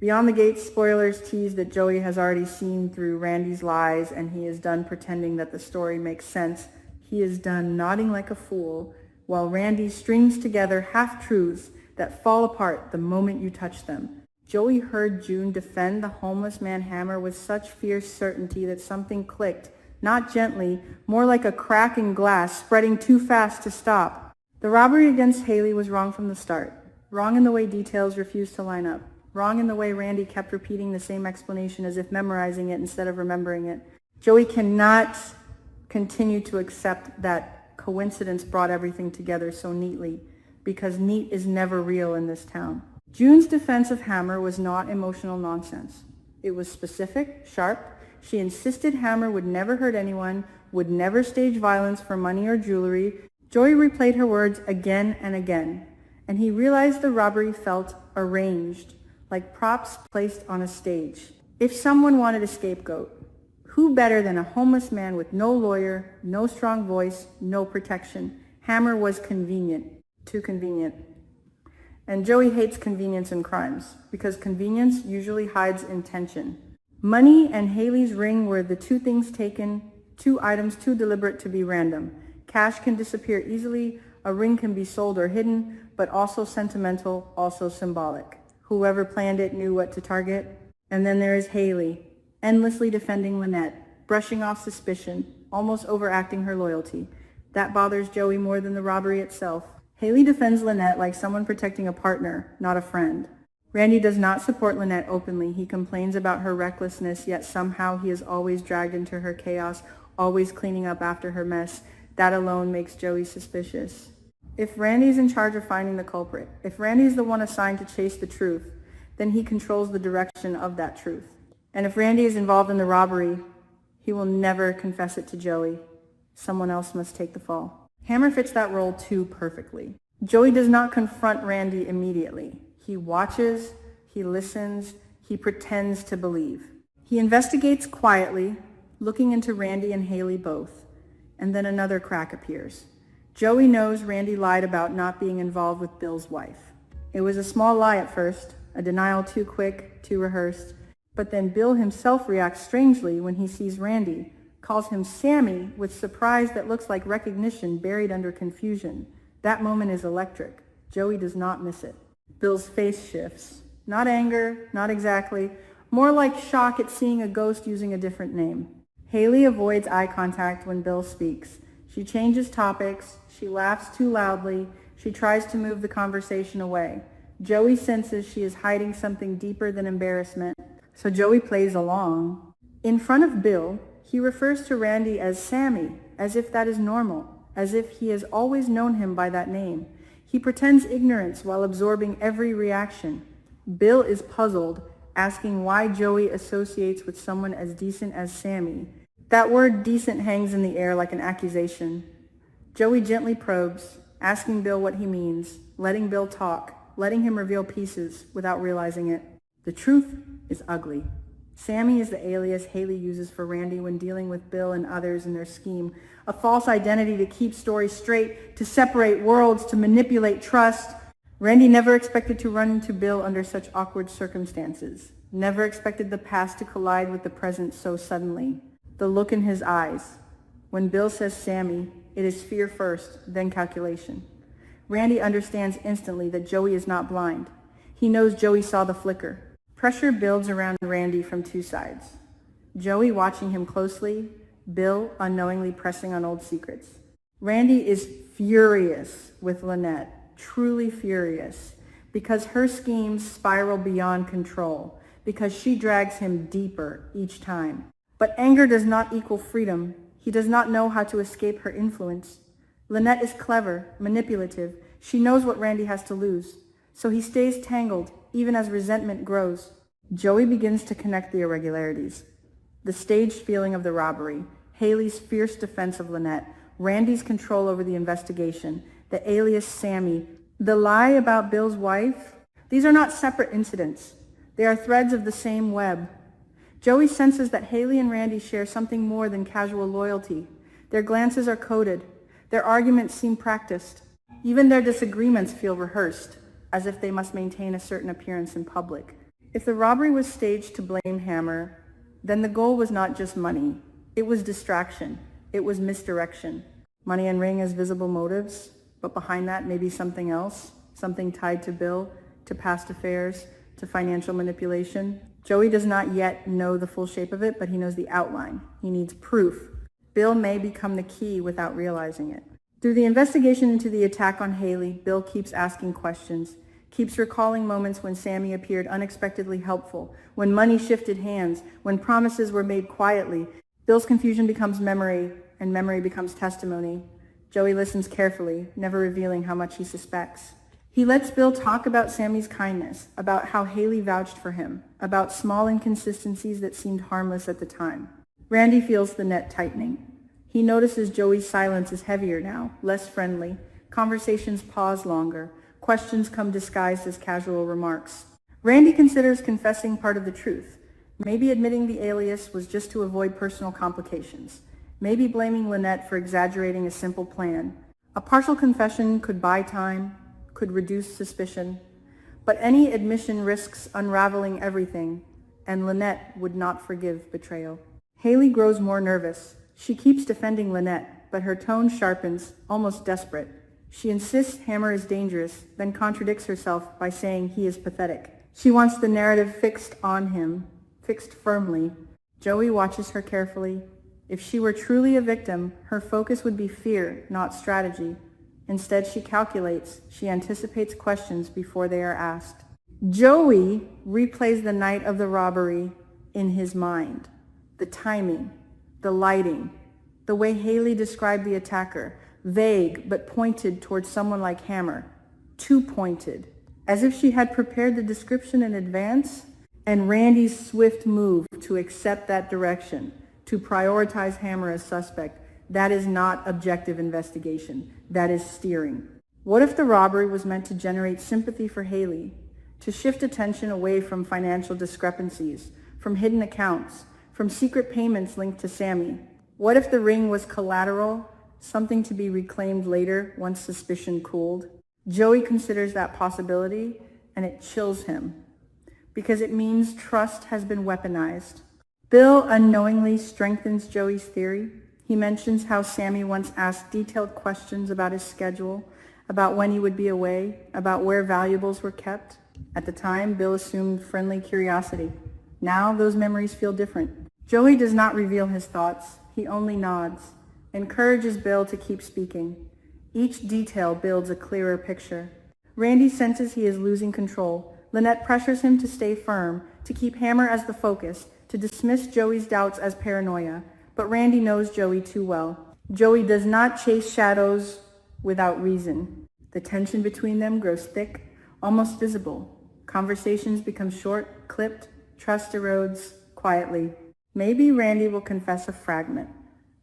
Beyond the Gate spoilers tease that Joey has already seen through Randy's lies, and he is done pretending that the story makes sense. He is done nodding like a fool, while Randy strings together half-truths that fall apart the moment you touch them. Joey heard June defend the homeless man Hammer with such fierce certainty that something clicked, not gently, more like a crack in glass spreading too fast to stop. The robbery against Hayley was wrong from the start. Wrong in the way details refused to line up. Wrong in the way Randy kept repeating the same explanation as if memorizing it instead of remembering it. Joey cannot continue to accept that coincidence brought everything together so neatly, because neat is never real in this town. June's defense of Hammer was not emotional nonsense. It was specific, sharp. She insisted Hammer would never hurt anyone, would never stage violence for money or jewelry. Joey replayed her words again and again, and he realized the robbery felt arranged, like props placed on a stage. If someone wanted a scapegoat, who better than a homeless man with no lawyer, no strong voice, no protection? Hammer was convenient, too convenient. And Joey hates convenience in crimes, because convenience usually hides intention. Money and Hayley's ring were the two things taken, two items too deliberate to be random. Cash can disappear easily, a ring can be sold or hidden, but also sentimental, also symbolic. Whoever planned it knew what to target. And then there is Hayley, endlessly defending Lynette, brushing off suspicion, almost overacting her loyalty. That bothers Joey more than the robbery itself. Hayley defends Lynette like someone protecting a partner, not a friend. Randy does not support Lynette openly. He complains about her recklessness, yet somehow he is always dragged into her chaos, always cleaning up after her mess. That alone makes Joey suspicious. If Randy's in charge of finding the culprit, if Randy's the one assigned to chase the truth, then he controls the direction of that truth. And if Randy is involved in the robbery, he will never confess it to Joey. Someone else must take the fall. Hammer fits that role too perfectly. Joey does not confront Randy immediately. He watches, he listens, he pretends to believe. He investigates quietly, looking into Randy and Hayley both, and then another crack appears. Joey knows Randy lied about not being involved with Bill's wife. It was a small lie at first, a denial too quick, too rehearsed, but then Bill himself reacts strangely when he sees Randy, calls him Sammy with surprise that looks like recognition buried under confusion. That moment is electric. Joey does not miss it. Bill's face shifts. Not anger, not exactly, more like shock at seeing a ghost using a different name. Hayley avoids eye contact when Bill speaks. She changes topics, she laughs too loudly, she tries to move the conversation away. Joey senses she is hiding something deeper than embarrassment, so Joey plays along. In front of Bill, he refers to Randy as Sammy, as if that is normal, as if he has always known him by that name. He pretends ignorance while absorbing every reaction. Bill is puzzled, asking why Joey associates with someone as decent as Sammy. That word decent hangs in the air like an accusation. Joey gently probes, asking Bill what he means, letting Bill talk, letting him reveal pieces without realizing it. The truth is ugly. Sammy is the alias Hayley uses for Randy when dealing with Bill and others in their scheme. A false identity to keep stories straight, to separate worlds, to manipulate trust. Randy never expected to run into Bill under such awkward circumstances. Never expected the past to collide with the present so suddenly. The look in his eyes. When Bill says Sammy, it is fear first, then calculation. Randy understands instantly that Joey is not blind. He knows Joey saw the flicker. Pressure builds around Randy from two sides. Joey watching him closely, Bill unknowingly pressing on old secrets. Randy is furious with Lynette, truly furious, because her schemes spiral beyond control, because she drags him deeper each time. But anger does not equal freedom. He does not know how to escape her influence. Lynette is clever, manipulative. She knows what Randy has to lose. So he stays tangled, even as resentment grows. Joey begins to connect the irregularities. The staged feeling of the robbery, Hayley's fierce defense of Lynette, Randy's control over the investigation, the alias Sammy, the lie about Bill's wife. These are not separate incidents. They are threads of the same web. Joey senses that Hayley and Randy share something more than casual loyalty. Their glances are coded. Their arguments seem practiced. Even their disagreements feel rehearsed, as if they must maintain a certain appearance in public. If the robbery was staged to blame Hammer, then the goal was not just money. It was distraction. It was misdirection. Money and ring as visible motives, but behind that maybe something else, something tied to Bill, to past affairs, to financial manipulation. Joey does not yet know the full shape of it, but he knows the outline. He needs proof. Bill may become the key without realizing it. Through the investigation into the attack on Hayley, Bill keeps asking questions, keeps recalling moments when Sammy appeared unexpectedly helpful, when money shifted hands, when promises were made quietly. Bill's confusion becomes memory, and memory becomes testimony. Joey listens carefully, never revealing how much he suspects. He lets Bill talk about Sammy's kindness, about how Hayley vouched for him, about small inconsistencies that seemed harmless at the time. Randy feels the net tightening. He notices Joey's silence is heavier now, less friendly. Conversations pause longer. Questions come disguised as casual remarks. Randy considers confessing part of the truth. Maybe admitting the alias was just to avoid personal complications. Maybe blaming Lynette for exaggerating a simple plan. A partial confession could buy time, could reduce suspicion. But any admission risks unraveling everything, and Lynette would not forgive betrayal. Hayley grows more nervous. She keeps defending Lynette, but her tone sharpens, almost desperate. She insists Hammer is dangerous, then contradicts herself by saying he is pathetic. She wants the narrative fixed on him, fixed firmly. Joey watches her carefully. If she were truly a victim, her focus would be fear, not strategy. Instead, she calculates. She anticipates questions before they are asked. Joey replays the night of the robbery in his mind. The timing, the lighting, the way Hayley described the attacker, vague but pointed towards someone like Hammer, too pointed, as if she had prepared the description in advance, and Randy's swift move to accept that direction, to prioritize Hammer as suspect. That is not objective investigation. That is steering. What if the robbery was meant to generate sympathy for Hayley, to shift attention away from financial discrepancies, from hidden accounts, from secret payments linked to Sammy? What if the ring was collateral, something to be reclaimed later once suspicion cooled? Joey considers that possibility, and it chills him, because it means trust has been weaponized. Bill unknowingly strengthens Joey's theory. He mentions how Sammy once asked detailed questions about his schedule, about when he would be away, about where valuables were kept. At the time, Bill assumed friendly curiosity. Now those memories feel different. Joey does not reveal his thoughts. He only nods, encourages Bill to keep speaking. Each detail builds a clearer picture. Randy senses he is losing control. Lynette pressures him to stay firm, to keep Hammer as the focus, to dismiss Joey's doubts as paranoia. But Randy knows Joey too well. Joey does not chase shadows without reason. The tension between them grows thick, almost visible. Conversations become short, clipped. Trust erodes quietly. Maybe Randy will confess a fragment,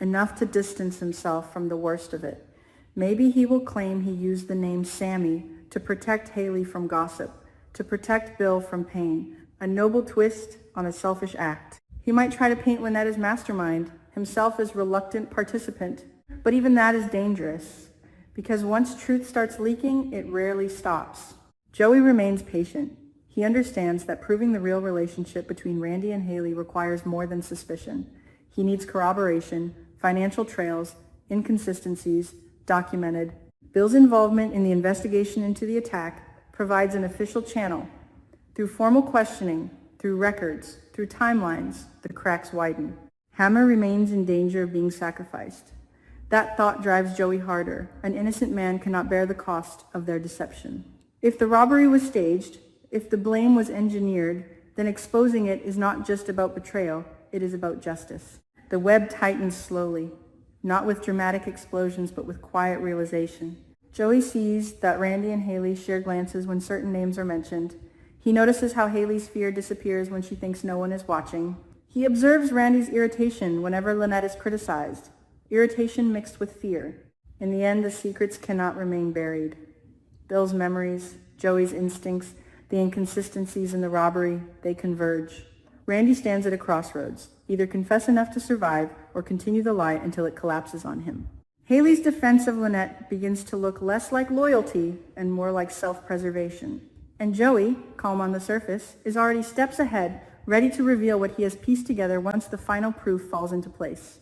enough to distance himself from the worst of it. Maybe he will claim he used the name Sammy to protect Hayley from gossip, to protect Bill from pain, a noble twist on a selfish act. He might try to paint Lynette as mastermind, himself as reluctant participant, but even that is dangerous, because once truth starts leaking, it rarely stops. Joey remains patient. He understands that proving the real relationship between Randy and Hayley requires more than suspicion. He needs corroboration, financial trails, inconsistencies, documented. Bill's involvement in the investigation into the attack provides an official channel. Through formal questioning, through records, through timelines, the cracks widen. Hammer remains in danger of being sacrificed. That thought drives Joey harder. An innocent man cannot bear the cost of their deception. If the robbery was staged, if the blame was engineered, then exposing it is not just about betrayal, it is about justice. The web tightens slowly, not with dramatic explosions, but with quiet realization. Joey sees that Randy and Hayley share glances when certain names are mentioned. He notices how Hayley's fear disappears when she thinks no one is watching. He observes Randy's irritation whenever Lynette is criticized, irritation mixed with fear. In the end, the secrets cannot remain buried. Bill's memories, Joey's instincts, the inconsistencies in the robbery, they converge. Randy stands at a crossroads, either confess enough to survive or continue the lie until it collapses on him. Hayley's defense of Lynette begins to look less like loyalty and more like self-preservation. And Joey, calm on the surface, is already steps ahead, ready to reveal what he has pieced together once the final proof falls into place.